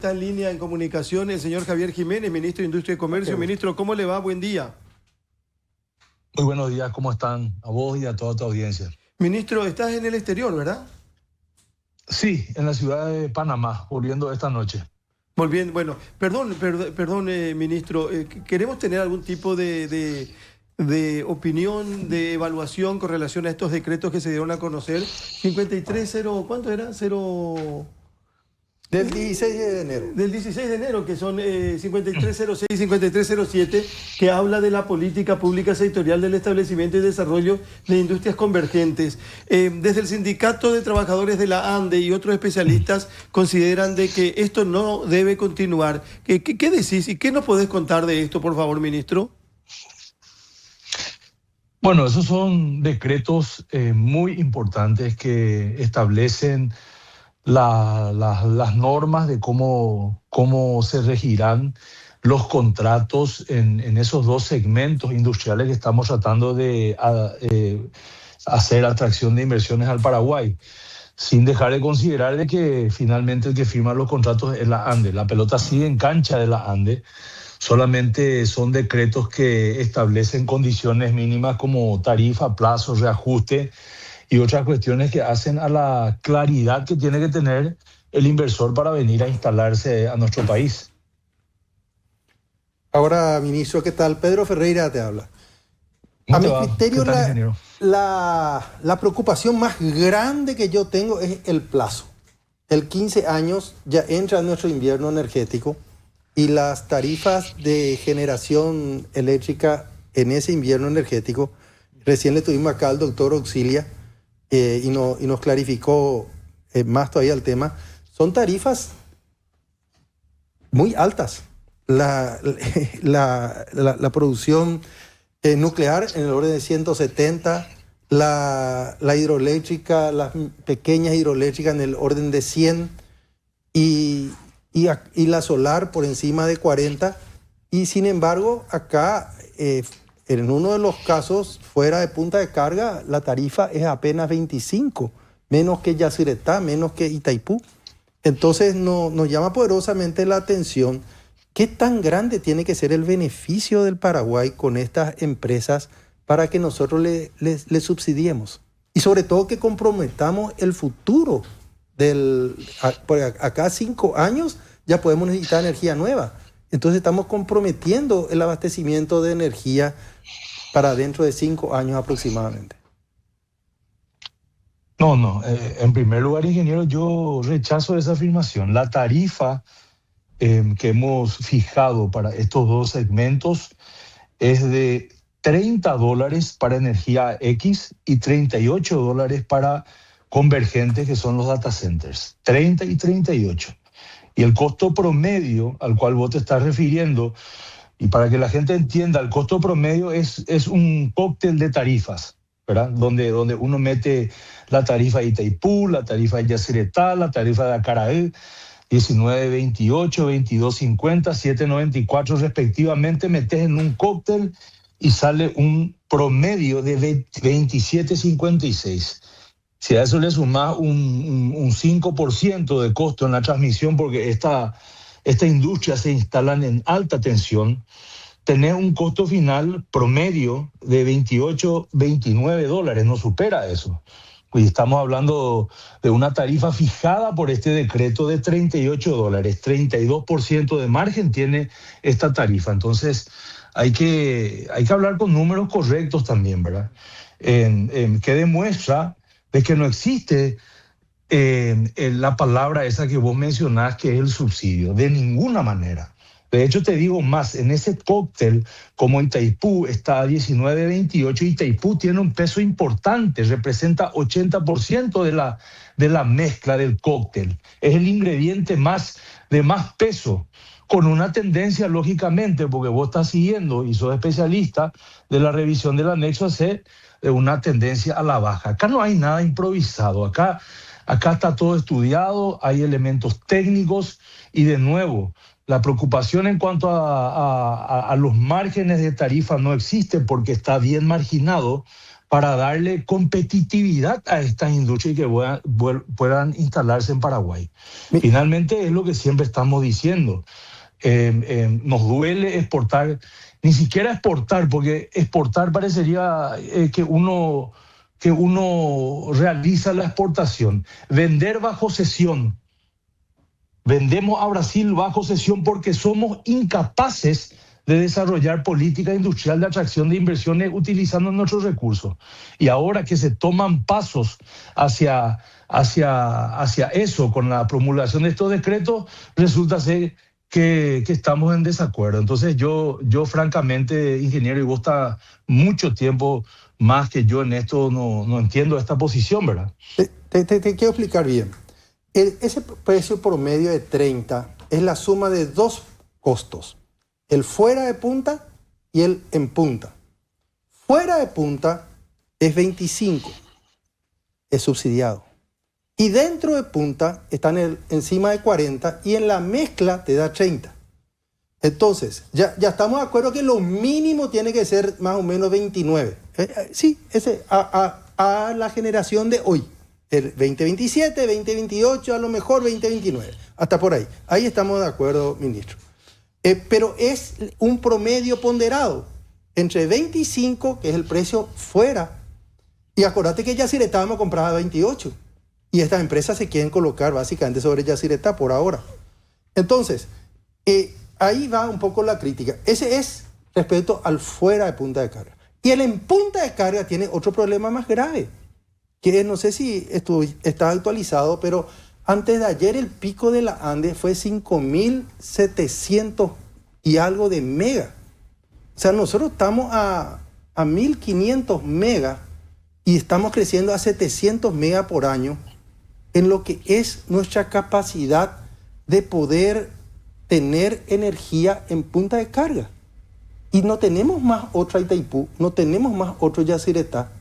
Está en línea en comunicación el señor Javier Jiménez, ministro de Industria y Comercio. Ministro, ¿cómo le va? Buen día. Muy buenos días, ¿cómo están? A vos y a toda tu audiencia. Ministro, estás en el exterior, ¿verdad? Sí, en la ciudad de Panamá, volviendo esta noche. Volviendo, bueno, perdón, ministro, queremos tener algún tipo de opinión, de evaluación con relación a estos decretos que se dieron a conocer. 53.0, ¿cuánto era? 0... Del 16 de enero. Del 16 de enero, que son 5306 y 5307, que habla de la política pública sectorial del establecimiento y desarrollo de industrias convergentes. Desde el Sindicato de Trabajadores de la ANDE y otros especialistas consideran de que esto no debe continuar. ¿Qué decís y qué nos podés contar de esto, por favor, ministro? Bueno, esos son decretos muy importantes que establecen las normas de cómo se regirán los contratos en esos dos segmentos industriales que estamos tratando de hacer atracción de inversiones al Paraguay, sin dejar de considerar de que finalmente el que firma los contratos es la ANDE. La pelota sigue en cancha de la ANDE, solamente son decretos que establecen condiciones mínimas como tarifa, plazo, reajuste y otras cuestiones que hacen a la claridad que tiene que tener el inversor para venir a instalarse a nuestro país. Ahora, ministro, ¿qué tal? Pedro Ferreira te habla. A mi criterio, la preocupación más grande que yo tengo es el plazo. El 15 años ya entra nuestro invierno energético y las tarifas de generación eléctrica en ese invierno energético, recién le tuvimos acá al doctor Auxilia, y nos clarificó más todavía el tema, son tarifas muy altas. La producción nuclear en el orden de 170, la hidroeléctrica, las pequeñas hidroeléctricas en el orden de 100 y la solar por encima de 40. Y sin embargo, acá en uno de los casos, fuera de Punta de Carga, la tarifa es apenas 25, menos que Yacyretá, menos que Itaipú. Entonces nos llama poderosamente la atención qué tan grande tiene que ser el beneficio del Paraguay con estas empresas para que nosotros le subsidiemos. Y sobre todo que comprometamos el futuro porque acá 5 años ya podemos necesitar energía nueva. Entonces estamos comprometiendo el abastecimiento de energía para dentro de 5 años aproximadamente. No. En primer lugar, ingeniero, yo rechazo esa afirmación. La tarifa que hemos fijado para estos dos segmentos es de $30 para energía X y $38 para convergentes, que son los data centers. 30 y 38. Y el costo promedio al cual vos te estás refiriendo, y para que la gente entienda, el costo promedio es un cóctel de tarifas, ¿verdad? Donde uno mete la tarifa de Itaipú, la tarifa de Yacyretá, la tarifa de Acaraí, 19.28, 22.50, 7.94 respectivamente, metes en un cóctel y sale un promedio de 27.56. Si a eso le sumás un 5% de costo en la transmisión, porque esta industria se instalan en alta tensión, tenés un costo final promedio de 28, $29, no supera eso. Y estamos hablando de una tarifa fijada por este decreto de $38, 32% de margen tiene esta tarifa. Entonces hay que hablar con números correctos también, ¿verdad? Que demuestra de que no existe la palabra esa que vos mencionás, que es el subsidio, de ninguna manera. De hecho, te digo más, en ese cóctel, como Itaipú está a 19.28, Itaipú tiene un peso importante, representa 80% de la mezcla del cóctel. Es el ingrediente de más peso, con una tendencia, lógicamente, porque vos estás siguiendo y sos especialista de la revisión del anexo C, de una tendencia a la baja. Acá no hay nada improvisado. Acá Acá está todo estudiado, hay elementos técnicos y de nuevo, la preocupación en cuanto a los márgenes de tarifa no existe porque está bien marginado para darle competitividad a estas industrias y que puedan instalarse en Paraguay. Finalmente es lo que siempre estamos diciendo. Nos duele exportar, ni siquiera exportar, porque exportar parecería que uno realiza la exportación. Vender bajo cesión. Vendemos a Brasil bajo cesión porque somos incapaces de desarrollar política industrial de atracción de inversiones utilizando nuestros recursos. Y ahora que se toman pasos hacia eso con la promulgación de estos decretos, resulta ser que estamos en desacuerdo. Entonces yo francamente, ingeniero, y vos está mucho tiempo más que yo en esto, no entiendo esta posición, ¿verdad? Te quiero explicar bien. Ese precio promedio de 30 es la suma de dos costos. El fuera de punta y el en punta. Fuera de punta es 25, es subsidiado. Y dentro de punta están encima de 40 y en la mezcla te da 30. Entonces, ya estamos de acuerdo que lo mínimo tiene que ser más o menos 29. Sí, a la generación de hoy. El 2027, 2028, a lo mejor 2029. Hasta por ahí. Ahí estamos de acuerdo, ministro. Pero es un promedio ponderado entre 25, que es el precio fuera, y acordate que Yacyretá me compraba a 28. Y estas empresas se quieren colocar básicamente sobre Yacyretá por ahora. Entonces, ahí va un poco la crítica. Ese es respecto al fuera de punta de carga. Y el en punta de carga tiene otro problema más grave, que no sé si está actualizado, pero antes de ayer el pico de la Ande fue 5.700 y algo de mega. O sea, nosotros estamos a 1.500 mega y estamos creciendo a 700 mega por año en lo que es nuestra capacidad de poder tener energía en punta de carga. Y no tenemos más otra Itaipú, no tenemos más otro Yacyretá.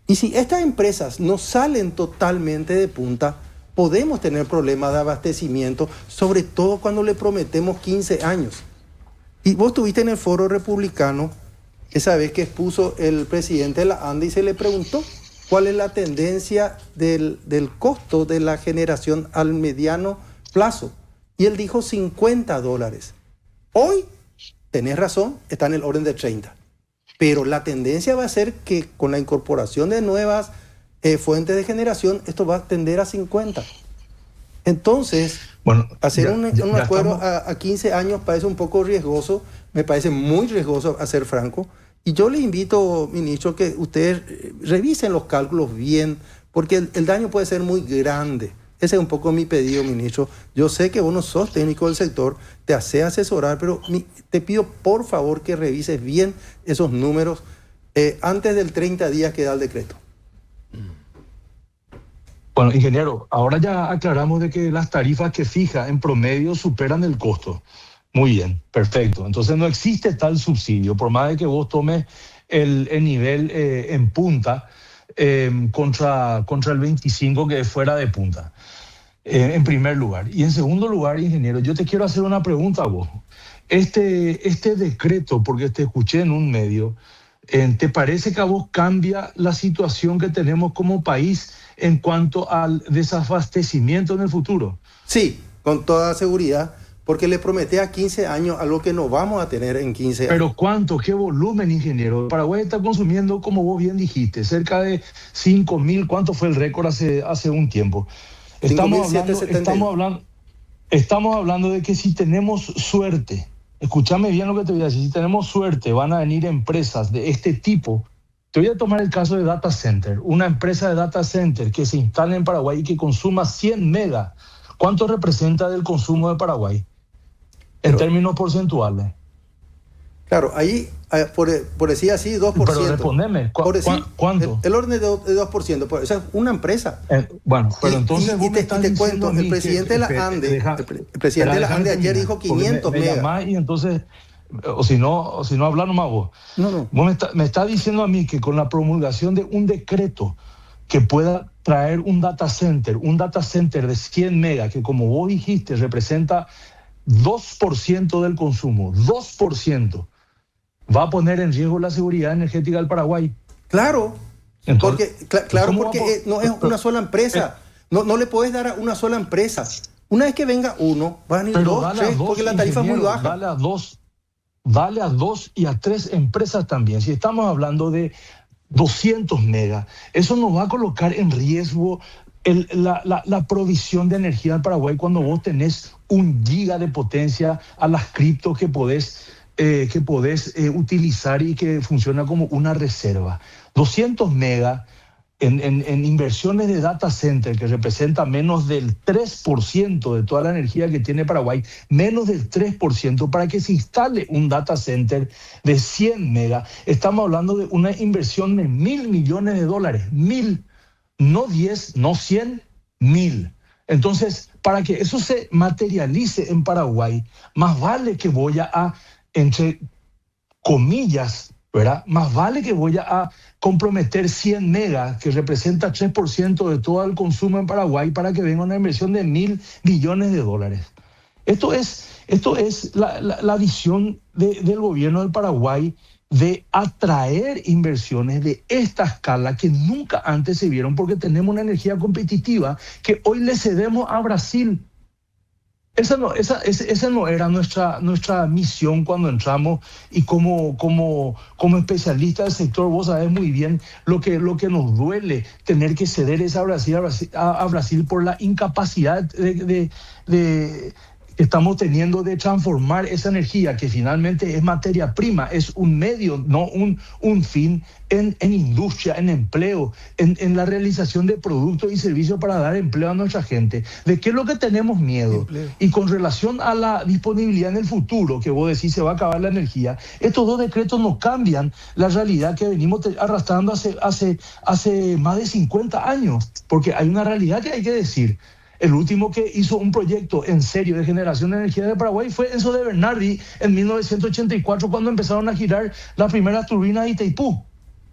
Y si estas empresas no salen totalmente de punta, podemos tener problemas de abastecimiento, sobre todo cuando le prometemos 15 años. Y vos estuviste en el foro republicano, esa vez que expuso el presidente de la ANDE y se le preguntó cuál es la tendencia del costo de la generación al mediano plazo. Y él dijo $50. Hoy, tenés razón, está en el orden de 30. Pero la tendencia va a ser que con la incorporación de nuevas fuentes de generación, esto va a tender a 50. Entonces, hacer un acuerdo a 15 años parece un poco riesgoso, me parece muy riesgoso, a ser franco. Y yo le invito, ministro, que ustedes revisen los cálculos bien, porque el daño puede ser muy grande. Ese es un poco mi pedido, ministro. Yo sé que vos no sos técnico del sector, te hace asesorar, pero te pido por favor que revises bien esos números antes del 30 días que da el decreto. Bueno, ingeniero, ahora ya aclaramos de que las tarifas que fija en promedio superan el costo. Muy bien, perfecto. Entonces no existe tal subsidio, por más de que vos tomes el nivel en punta contra el 25 que es fuera de punta. En primer lugar. Y en segundo lugar, ingeniero, yo te quiero hacer una pregunta a vos. Este decreto, porque te escuché en un medio, ¿te parece que a vos cambia la situación que tenemos como país en cuanto al desabastecimiento en el futuro? Sí, con toda seguridad, porque le prometí a 15 años algo que no vamos a tener en 15 años. ¿Pero cuánto? ¿Qué volumen, ingeniero? Paraguay está consumiendo, como vos bien dijiste, cerca de 5.000. ¿Cuánto fue el récord hace un tiempo? Estamos hablando de que si tenemos suerte, escúchame bien lo que te voy a decir, si tenemos suerte van a venir empresas de este tipo. Te voy a tomar el caso de Data Center, una empresa de Data Center que se instala en Paraguay y que consuma 100 megas. ¿Cuánto representa del consumo de Paraguay en términos porcentuales? Claro, ahí, por decir así, 2%. Pero respondeme, ¿cuánto? El orden de 2%, o sea, una empresa. Bueno, pero entonces y te cuento, el presidente de la ANDE, el presidente de la ANDE ayer dijo 500 megas. Y entonces, o si no habla nomás vos. No. Vos me está diciendo a mí que con la promulgación de un decreto que pueda traer un data center de 100 megas, que como vos dijiste, representa 2% del consumo, 2%, va a poner en riesgo la seguridad energética del Paraguay. Claro, Entonces, porque no es una sola empresa. No le puedes dar a una sola empresa. Una vez que venga uno, van a ir dos, tres, porque la tarifa es muy baja. Dale a dos y a tres empresas también. Si estamos hablando de 200 megas, eso nos va a colocar en riesgo la provisión de energía al Paraguay cuando vos tenés 1 giga de potencia a las criptos que podés utilizar y que funciona como una reserva. 200 megas en inversiones de data center, que representa menos del 3% de toda la energía que tiene Paraguay, menos del 3% para que se instale un data center de 100 megas. Estamos hablando de una inversión de $1.000 millones. 1.000, no 10, no 100, 1.000. Entonces, para que eso se materialice en Paraguay, más vale que voy a, entre comillas, ¿verdad? Más vale que voy a comprometer 100 megas, que representa 3% de todo el consumo en Paraguay, para que venga una inversión de $1.000 millones. Esto es la visión del gobierno del Paraguay de atraer inversiones de esta escala que nunca antes se vieron, porque tenemos una energía competitiva que hoy le cedemos a Brasil. Esa no era nuestra misión cuando entramos, y como especialista del sector vos sabés muy bien lo que nos duele tener que ceder a Brasil por la incapacidad que estamos teniendo de transformar esa energía, que finalmente es materia prima, es un medio, no un fin, en industria, en empleo, en la realización de productos y servicios para dar empleo a nuestra gente. ¿De qué es lo que tenemos miedo? Empleo. Y con relación a la disponibilidad en el futuro, que vos decís se va a acabar la energía, estos dos decretos no cambian la realidad que venimos arrastrando hace más de 50 años, porque hay una realidad que hay que decir. El último que hizo un proyecto en serio de generación de energía de Paraguay fue Enzo de Bernardi en 1984, cuando empezaron a girar las primeras turbinas de Itaipú.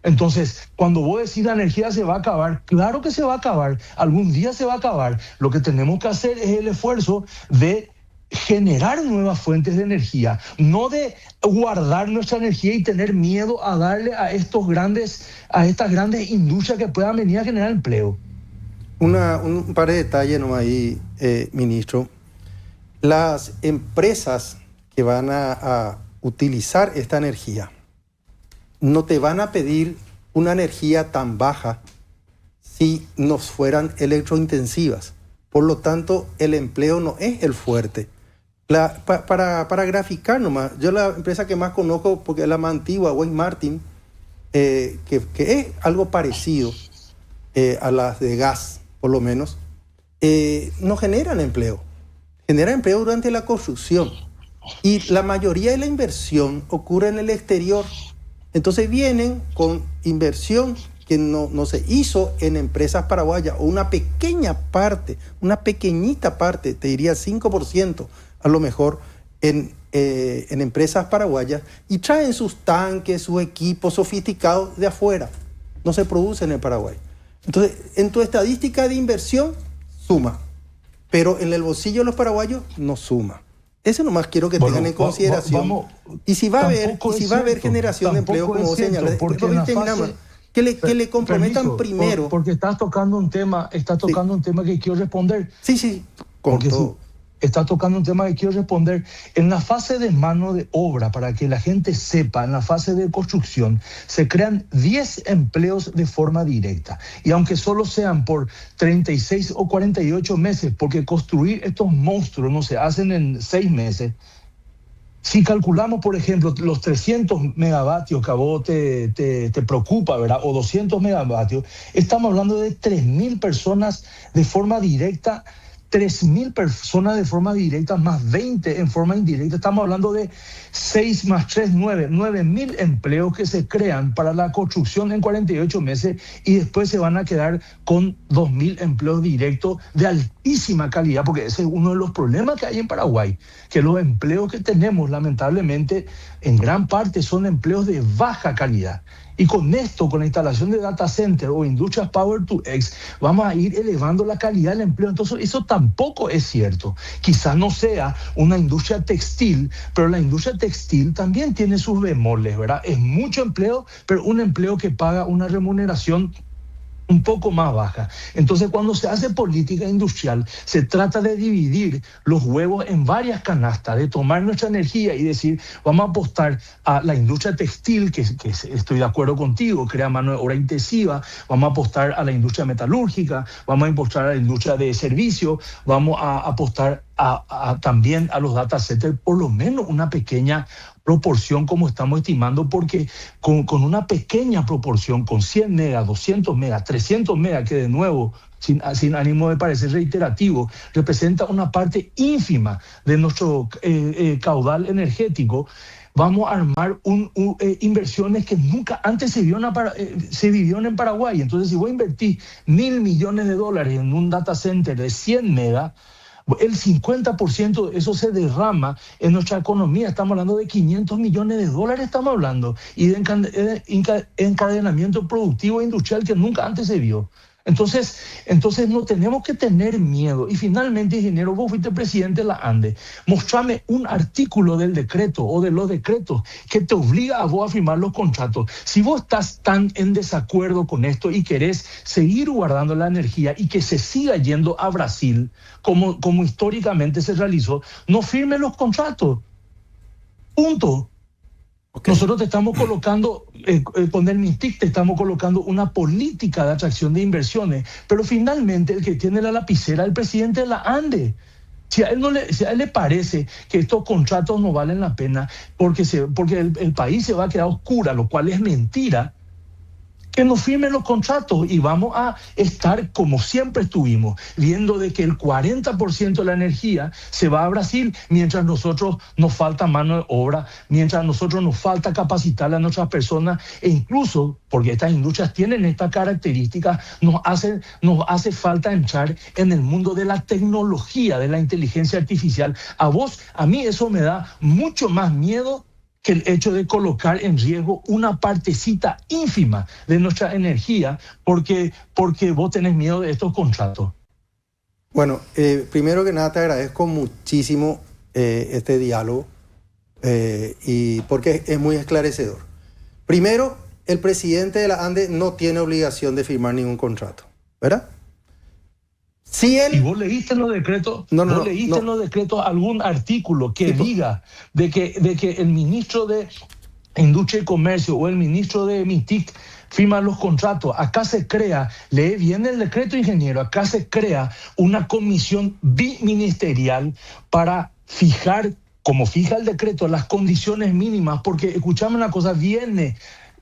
Entonces, cuando vos decís la energía se va a acabar, claro que se va a acabar, algún día se va a acabar. Lo que tenemos que hacer es el esfuerzo de generar nuevas fuentes de energía, no de guardar nuestra energía y tener miedo a darle a estas grandes industrias que puedan venir a generar empleo. Un par de detalles nomás ahí, ministro. Las empresas que van a utilizar esta energía no te van a pedir una energía tan baja si no fueran electrointensivas. Por lo tanto, el empleo no es el fuerte. Para graficar nomás, yo la empresa que más conozco, porque es la más antigua, Wade Martin, que es algo parecido a las de gas, por lo menos, no generan empleo. Generan empleo durante la construcción. Y la mayoría de la inversión ocurre en el exterior. Entonces vienen con inversión que no se hizo en empresas paraguayas, o una pequeña parte, una pequeñita parte, te diría 5% a lo mejor, en empresas paraguayas, y traen sus tanques, sus equipos sofisticados de afuera. No se producen en Paraguay. Entonces, en tu estadística de inversión, suma. Pero en el bolsillo de los paraguayos, no suma. Eso nomás quiero que tengan en consideración. Y si va a haber generación de empleo, como vos señalás, que le comprometan primero. Porque estás tocando un tema, que quiero responder. Sí, Está tocando un tema que quiero responder. En la fase de mano de obra, para que la gente sepa, en la fase de construcción, se crean 10 empleos de forma directa. Y aunque solo sean por 36 o 48 meses, porque construir estos monstruos no se hacen en 6 meses, si calculamos, por ejemplo, los 300 megavatios que a vos te preocupa, ¿verdad? O 200 megavatios, estamos hablando de 3.000 personas de forma directa 3.000 personas de forma directa, más 20 en forma indirecta. Estamos hablando de 6 más 3, 9.000 empleos que se crean para la construcción en 48 meses y después se van a quedar con 2.000 empleos directos de altísima calidad, porque ese es uno de los problemas que hay en Paraguay, que los empleos que tenemos lamentablemente en gran parte son empleos de baja calidad. Y con esto, con la instalación de data center o industrias Power to X, vamos a ir elevando la calidad del empleo. Entonces, eso tampoco es cierto. Quizás no sea una industria textil, pero la industria textil también tiene sus bemoles, ¿verdad? Es mucho empleo, pero un empleo que paga una remuneración un poco más baja. Entonces, cuando se hace política industrial, se trata de dividir los huevos en varias canastas, de tomar nuestra energía y decir, vamos a apostar a la industria textil, que estoy de acuerdo contigo, crea mano de obra intensiva, vamos a apostar a la industria metalúrgica, vamos a apostar a la industria de servicios, vamos a apostar también a los data centers, por lo menos una pequeña proporción como estamos estimando, porque con una pequeña proporción, con 100 megas, 200 megas, 300 megas, que de nuevo, sin ánimo de parecer reiterativo, representa una parte ínfima de nuestro caudal energético, vamos a armar inversiones que nunca antes se vivieron en Paraguay. Entonces, si voy a invertir $1.000 millones en un data center de 100 megas, el 50% de eso se derrama en nuestra economía. Estamos hablando de $500 millones, estamos hablando, y de encadenamiento productivo e industrial que nunca antes se vio. Entonces no tenemos que tener miedo. Y finalmente, ingeniero, vos fuiste presidente de la ANDE. Mostrame un artículo del decreto o de los decretos que te obliga a vos a firmar los contratos. Si vos estás tan en desacuerdo con esto y querés seguir guardando la energía y que se siga yendo a Brasil, como históricamente se realizó, no firmes los contratos. Punto. Okay. Nosotros te estamos colocando, con el MINTIC te estamos colocando una política de atracción de inversiones, pero finalmente el que tiene la lapicera es el presidente de la ANDE. Si a él le parece que estos contratos no valen la pena porque el país se va a quedar oscura, lo cual es mentira, que nos firmen los contratos y vamos a estar como siempre estuvimos, viendo de que el 40% de la energía se va a Brasil, mientras nosotros nos falta mano de obra, mientras nosotros nos falta capacitar a nuestras personas, e incluso, porque estas industrias tienen estas características, nos hace falta entrar en el mundo de la tecnología, de la inteligencia artificial. A mí eso me da mucho más miedo que el hecho de colocar en riesgo una partecita ínfima de nuestra energía porque vos tenés miedo de estos contratos. Bueno, primero que nada te agradezco muchísimo este diálogo y porque es muy esclarecedor. Primero, el presidente de la ANDE no tiene obligación de firmar ningún contrato, ¿verdad? Si él... ¿Y vos leíste en los decretos? ¿Vos leíste en los decretos algún artículo que diga de que el ministro de Industria y Comercio o el ministro de MINTIC firman los contratos? Acá se crea, lee bien el decreto, ingeniero, acá se crea una comisión biministerial para fijar, como fija el decreto, las condiciones mínimas, porque escuchame una cosa, viene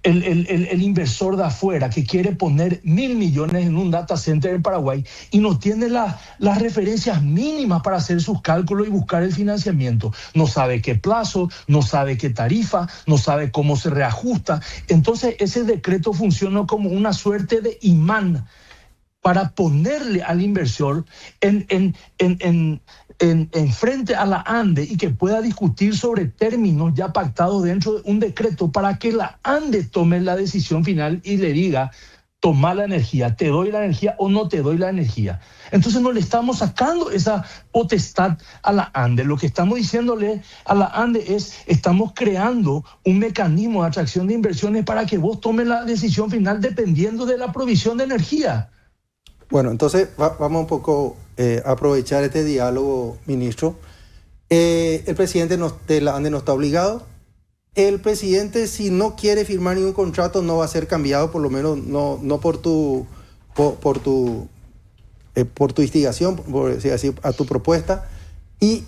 el inversor de afuera que quiere poner $1.000 millones en un data center en Paraguay y no tiene las referencias mínimas para hacer sus cálculos y buscar el financiamiento. No sabe qué plazo, no sabe qué tarifa, no sabe cómo se reajusta. Entonces ese decreto funciona como una suerte de imán para ponerle al inversor en frente a la ANDE y que pueda discutir sobre términos ya pactados dentro de un decreto para que la ANDE tome la decisión final y le diga, toma la energía, te doy la energía o no te doy la energía. Entonces no le estamos sacando esa potestad a la ANDE. Lo que estamos diciéndole a la ANDE es, estamos creando un mecanismo de atracción de inversiones para que vos tomes la decisión final dependiendo de la provisión de energía. Bueno, entonces vamos un poco a aprovechar este diálogo, ministro. El presidente de la ANDE no está obligado. El presidente, si no quiere firmar ningún contrato, no va a ser cambiado, por lo menos no por tu instigación, por decir así, a tu propuesta. Y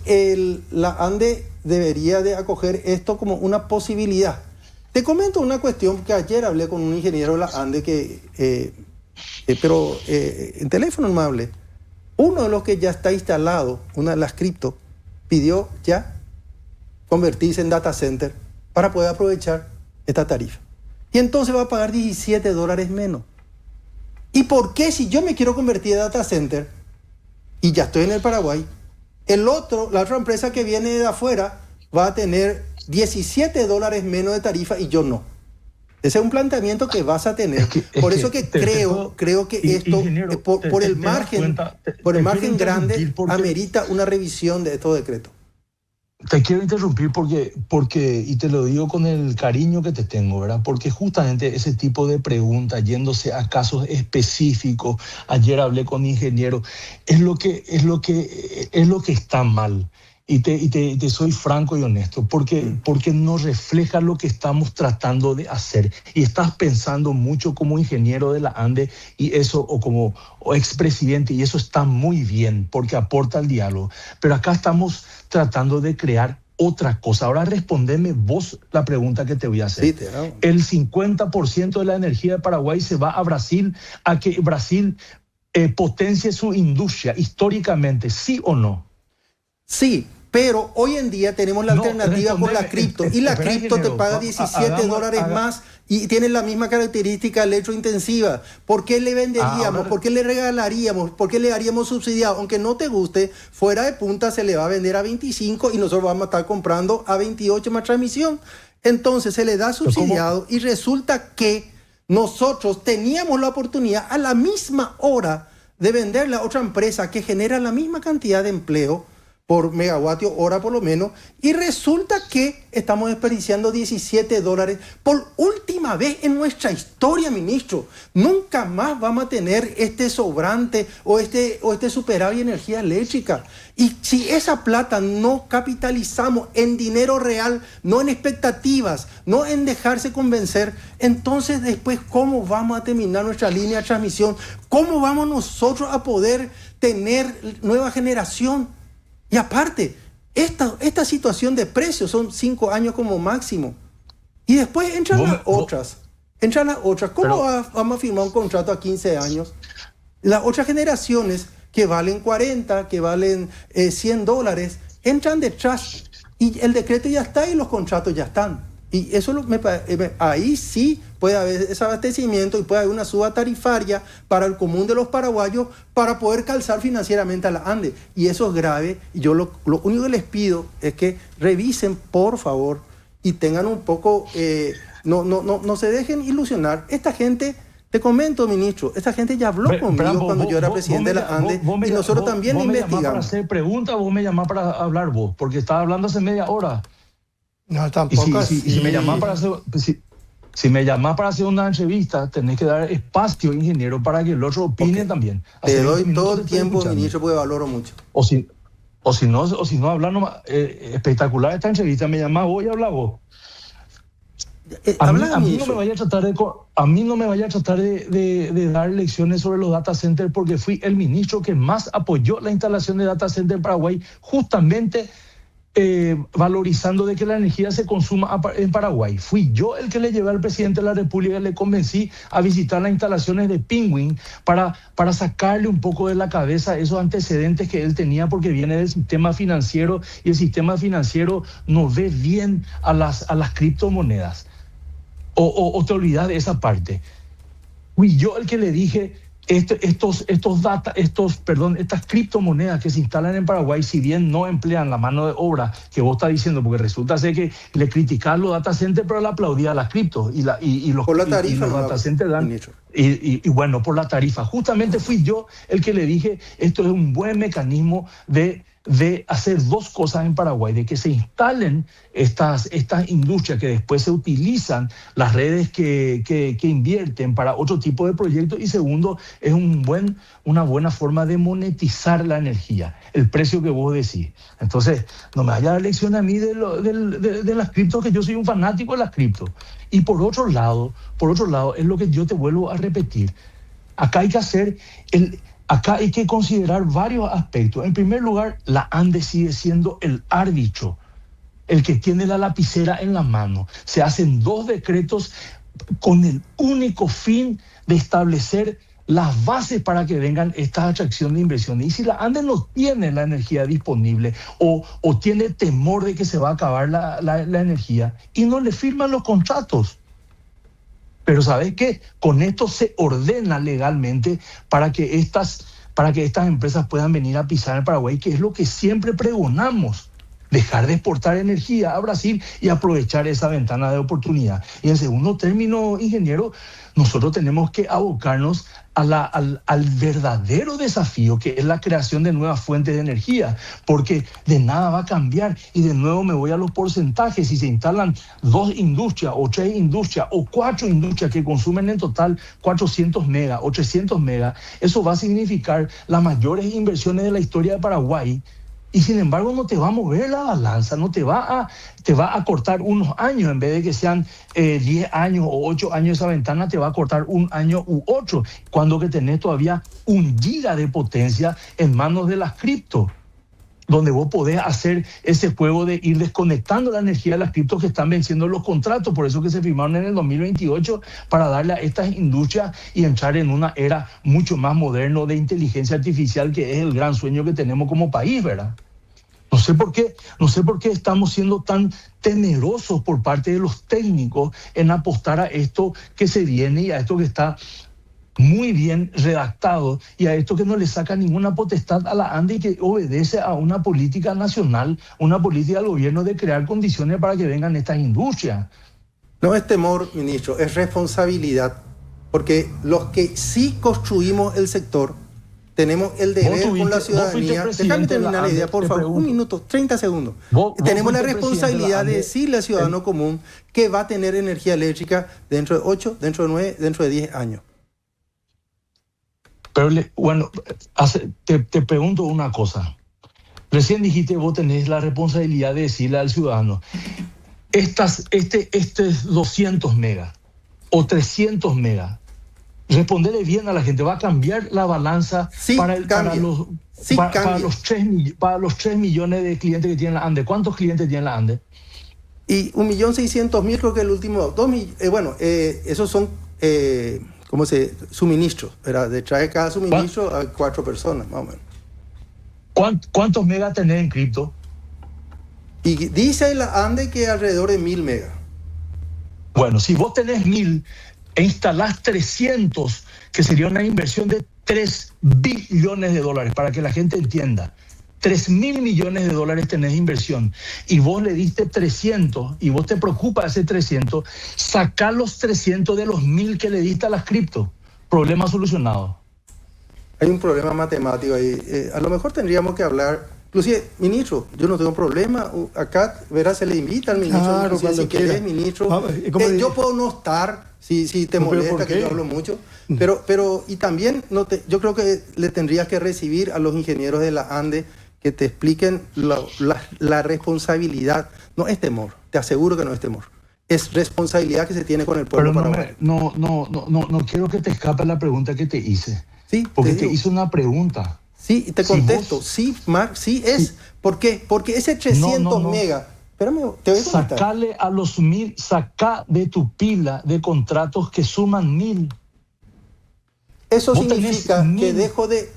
la ANDE debería de acoger esto como una posibilidad. Te comento una cuestión que ayer hablé con un ingeniero de la ANDE pero en teléfono no me hablé. Uno de los que ya está instalado, una de las cripto, pidió ya convertirse en data center para poder aprovechar esta tarifa. Y entonces va a pagar $17 menos. ¿Y por qué si yo me quiero convertir en data center y ya estoy en el Paraguay, la otra empresa que viene de afuera va a tener $17 menos de tarifa y yo no? Ese es un planteamiento que vas a tener. Por eso que creo que esto, por el margen grande, amerita una revisión de estos decretos. Te quiero interrumpir porque, y te lo digo con el cariño que te tengo, ¿verdad? Porque justamente ese tipo de preguntas, yéndose a casos específicos, ayer hablé con ingenieros, es lo que está mal. Y te soy franco y honesto, porque no refleja lo que estamos tratando de hacer. Y estás pensando mucho como ingeniero de la ANDE y eso, o como expresidente, y eso está muy bien, porque aporta al diálogo. Pero acá estamos tratando de crear otra cosa. Ahora respondeme vos la pregunta que te voy a hacer. Sí, te hago. El 50% de la energía de Paraguay se va a Brasil, a que Brasil potencie su industria históricamente, ¿sí o no? Sí. Pero hoy en día tenemos la alternativa con la cripto. Y la cripto te paga $17 más y tiene la misma característica electrointensiva. ¿Por qué le venderíamos? ¿Por qué le regalaríamos? ¿Por qué le haríamos subsidiado? Aunque no te guste, fuera de punta se le va a vender a 25 y nosotros vamos a estar comprando a 28 más transmisión. Entonces se le da subsidiado y resulta que nosotros teníamos la oportunidad a la misma hora de venderle a otra empresa que genera la misma cantidad de empleo por megavatio hora por lo menos, y resulta que estamos desperdiciando $17 por última vez en nuestra historia, ministro. Nunca más vamos a tener este sobrante o este superávit de energía eléctrica. Y si esa plata no capitalizamos en dinero real, no en expectativas, no en dejarse convencer, entonces después, ¿cómo vamos a terminar nuestra línea de transmisión? ¿Cómo vamos nosotros a poder tener nueva generación? Y aparte, esta situación de precios son 5 años como máximo. Y después entran las otras. ¿Cómo vamos a firmar un contrato a 15 años? Las otras generaciones que valen 40, que valen $100, entran detrás. Y el decreto ya está y los contratos ya están. Y eso ahí sí puede haber ese abastecimiento y puede haber una suba tarifaria para el común de los paraguayos para poder calzar financieramente a la ANDE. Y eso es grave. Y yo lo único que les pido es que revisen, por favor, y tengan un poco, no se dejen ilusionar. Esta gente, te comento, ministro, esta gente ya habló conmigo cuando yo era presidente de la ANDE y nosotros también investigamos. ¿Vos me llamás para hacer preguntas o vos me llamás para hablar vos? Porque estaba hablando hace media hora. No, tampoco así. Si me llamás para hacer una entrevista, tenés que dar espacio, ingeniero, para que el otro opine también. Te doy todo el tiempo, ministro, porque valoro mucho. O si no, hablar nomás, espectacular esta entrevista, me llamás vos y habla vos. A mí no me vaya a tratar de dar lecciones sobre los data centers, porque fui el ministro que más apoyó la instalación de data center en Paraguay, justamente valorizando de que la energía se consuma en Paraguay. Fui yo el que le llevé al presidente de la República y le convencí a visitar las instalaciones de Penguin para sacarle un poco de la cabeza esos antecedentes que él tenía, porque viene del sistema financiero y el sistema financiero no ve bien a las criptomonedas. O te olvidas de esa parte. Fui yo el que le dije, estas criptomonedas que se instalan en Paraguay, si bien no emplean la mano de obra que vos estás diciendo, porque resulta ser que le critican los data centers, pero le aplaudía a las criptos y los data centers dan. Y bueno, por la tarifa. Justamente fui yo el que le dije, esto es un buen mecanismo de hacer dos cosas en Paraguay, de que se instalen estas industrias que después se utilizan, las redes que invierten para otro tipo de proyectos, y segundo, es una buena forma de monetizar la energía, el precio que vos decís. Entonces, no me vaya a dar lección a mí de las criptos, que yo soy un fanático de las criptos. Y por otro lado, es lo que yo te vuelvo a repetir, acá hay que considerar varios aspectos. En primer lugar, la ANDE sigue siendo el árbitro, el que tiene la lapicera en la mano. Se hacen 2 decretos con el único fin de establecer las bases para que vengan estas atracciones de inversiones. Y si la ANDE no tiene la energía disponible o tiene temor de que se va a acabar la energía y no le firman los contratos. Pero ¿sabes qué? Con esto se ordena legalmente para que estas empresas puedan venir a pisar en Paraguay, que es lo que siempre pregonamos. Dejar de exportar energía a Brasil y aprovechar esa ventana de oportunidad. Y en segundo término, ingeniero, nosotros tenemos que abocarnos al verdadero desafío, que es la creación de nuevas fuentes de energía, porque de nada va a cambiar. Y de nuevo me voy a los porcentajes. Si se instalan 2 industrias o 3 industrias o 4 industrias que consumen en total 400 megas o 300 megas, eso va a significar las mayores inversiones de la historia de Paraguay. Y sin embargo no te va a mover la balanza, no te va a cortar unos años. En vez de que sean 10 años o 8 años esa ventana, te va a cortar 1 año u 8, cuando que tenés todavía 1 giga de potencia en manos de las cripto, donde vos podés hacer ese juego de ir desconectando la energía de las criptos que están venciendo los contratos. Por eso que se firmaron en el 2028, para darle a estas industrias y entrar en una era mucho más moderna de inteligencia artificial, que es el gran sueño que tenemos como país, ¿verdad? No sé por qué estamos siendo tan temerosos por parte de los técnicos en apostar a esto que se viene y a esto que está muy bien redactado y a esto que no le saca ninguna potestad a la ANDE y que obedece a una política nacional, una política del gobierno de crear condiciones para que vengan estas industrias. No es temor, ministro, es responsabilidad, porque los que sí construimos el sector tenemos el deber con la ciudadanía. Déjame terminar la idea, por favor. 1 minuto, 30 segundos. Tenemos la responsabilidad de decirle al ciudadano común que va a tener energía eléctrica dentro de 8, dentro de 9, dentro de 10 años. Pero bueno, te pregunto una cosa. Recién dijiste, vos tenés la responsabilidad de decirle al ciudadano, este 200 megas o 300 megas, responderle bien a la gente, va a cambiar la balanza para los 3 millones de clientes que tiene la ANDE. ¿Cuántos clientes tiene la ANDE? Y 1.600.000, creo que el último, esos son suministros, ¿verdad? De traer cada suministro a 4 personas, más o menos. ¿Cuántos megas tenés en cripto? Y dice la ANDE que alrededor de 1.000 megas. Bueno, si vos tenés 1.000 e instalás 300, que sería una inversión de 3 billones de dólares, para que la gente entienda. 3.000 millones de dólares tenés de inversión y vos le diste 300 y vos te preocupa ese 300, sacá los 300 de los 1.000 que le diste a las cripto. Problema solucionado. Hay un problema matemático ahí. A lo mejor tendríamos que hablar. Inclusive, ministro, yo no tengo problema. Acá, verás, se le invita al ministro. Claro, cuando si querés, ministro. Yo puedo no estar, si te molesta que yo hablo mucho. Pero y también yo creo que le tendrías que recibir a los ingenieros de la ANDE que te expliquen la responsabilidad. No es temor, te aseguro que no es temor. Es responsabilidad que se tiene con el pueblo paraguayo. No quiero que te escape la pregunta que te hice. Sí, porque te hice una pregunta. Sí, y te contesto. Sí, Marc, sí es. ¿Por qué? Porque ese 300 megas... Espérame, te voy a comentar. Sacale a los 1.000, saca de tu pila de contratos que suman 1.000. Eso significa que dejo de...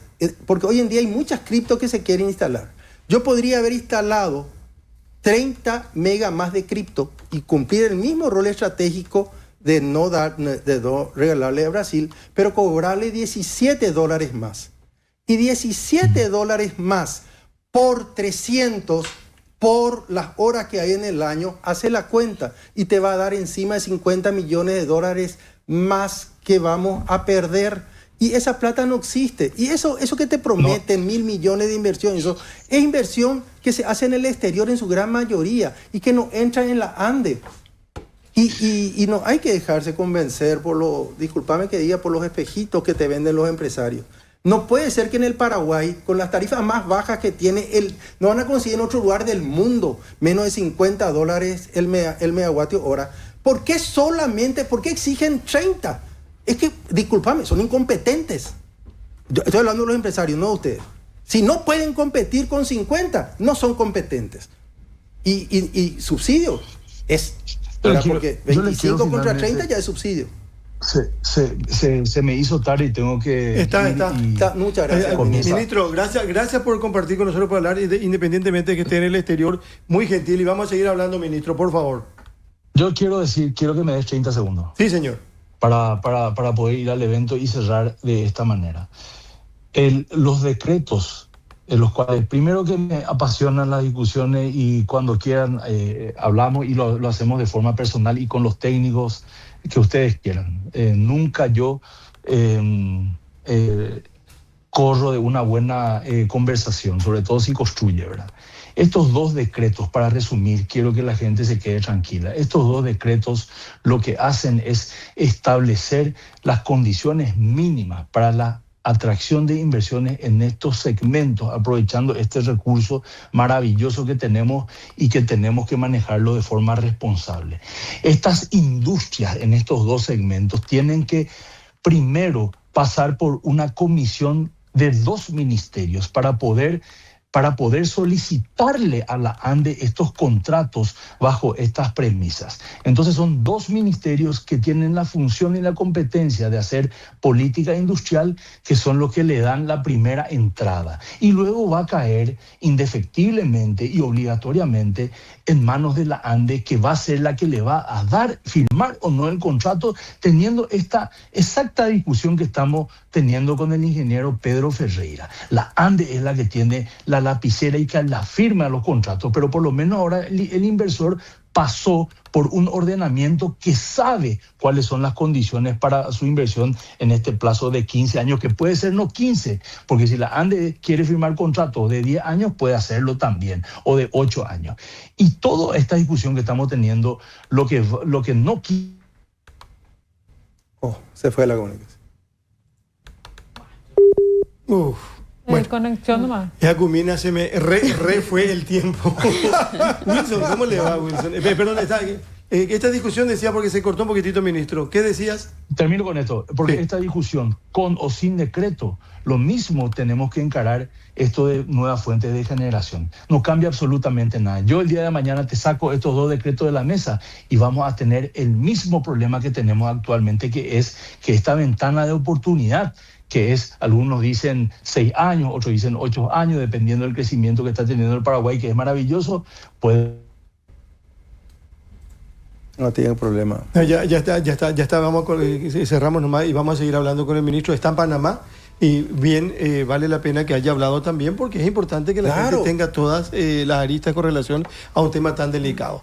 Porque hoy en día hay muchas criptos que se quieren instalar. Yo podría haber instalado 30 megas más de cripto y cumplir el mismo rol estratégico de no regalarle a Brasil, pero cobrarle $17 más. Y $17 más por 300 por las horas que hay en el año, hace la cuenta y te va a dar encima de $50 millones más que vamos a perder. Y esa plata no existe. Y eso que te prometen, 1.000 millones de inversión, eso es inversión que se hace en el exterior en su gran mayoría y que no entra en la ANDE. Y no hay que dejarse convencer discúlpame que diga, por los espejitos que te venden los empresarios. No puede ser que en el Paraguay, con las tarifas más bajas que tiene, no van a conseguir en otro lugar del mundo menos de $50 el megavatio hora. ¿Por qué exigen 30? Es que, discúlpame, son incompetentes. Yo estoy hablando de los empresarios, no de ustedes. Si no pueden competir con 50, no son competentes. Y subsidio es... Porque 25 contra 30 ya es subsidio. Se me hizo tarde y tengo que... Muchas gracias. Ministro, gracias por compartir con nosotros, por hablar, independientemente de que esté en el exterior. Muy gentil, y vamos a seguir hablando, ministro, por favor. Yo quiero que me des 30 segundos. Sí, señor. Para poder ir al evento y cerrar de esta manera. Los decretos, en los cuales primero que me apasionan las discusiones y cuando quieran hablamos y lo hacemos de forma personal y con los técnicos que ustedes quieran. Nunca yo corro de una buena conversación, sobre todo si construye, ¿verdad? Estos dos decretos, para resumir, quiero que la gente se quede tranquila. Estos dos decretos lo que hacen es establecer las condiciones mínimas para la atracción de inversiones en estos segmentos, aprovechando este recurso maravilloso que tenemos y que tenemos que manejarlo de forma responsable. Estas industrias en estos dos segmentos tienen que primero pasar por una comisión de 2 ministerios para poder solicitarle a la ANDE estos contratos bajo estas premisas. Entonces son 2 ministerios que tienen la función y la competencia de hacer política industrial, que son los que le dan la primera entrada. Y luego va a caer indefectiblemente y obligatoriamente en manos de la ANDE, que va a ser la que le va a dar, firmar o no el contrato, teniendo esta exacta discusión que estamos teniendo con el ingeniero Pedro Ferreira. La ANDE es la que tiene la lapicera y que la firma los contratos, pero por lo menos ahora el inversor pasó por un ordenamiento que sabe cuáles son las condiciones para su inversión en este plazo de 15 años, que puede ser no 15, porque si la ANDE quiere firmar contratos de 10 años, puede hacerlo también, o de 8 años. Y toda esta discusión que estamos teniendo, lo que no... Se fue la comunicación. Bueno, conexión nomás. Ya culmina, se me fue el tiempo. Wilson, ¿cómo le va, Wilson? Perdón, esta discusión decía, porque se cortó un poquitito, ministro. ¿Qué decías? Termino con esto, porque Sí. Esta discusión, con o sin decreto, lo mismo tenemos que encarar esto de nuevas fuentes de generación. No cambia absolutamente nada. Yo el día de mañana te saco estos 2 decretos de la mesa y vamos a tener el mismo problema que tenemos actualmente, que es que esta ventana de oportunidad, que es, algunos dicen 6 años, otros dicen 8 años, dependiendo del crecimiento que está teniendo el Paraguay, que es maravilloso, puede... No tiene problema. Ya está, cerramos nomás y vamos a seguir hablando con el ministro. Está en Panamá y bien, vale la pena que haya hablado también, porque es importante que la gente tenga todas las aristas con relación a un tema tan delicado.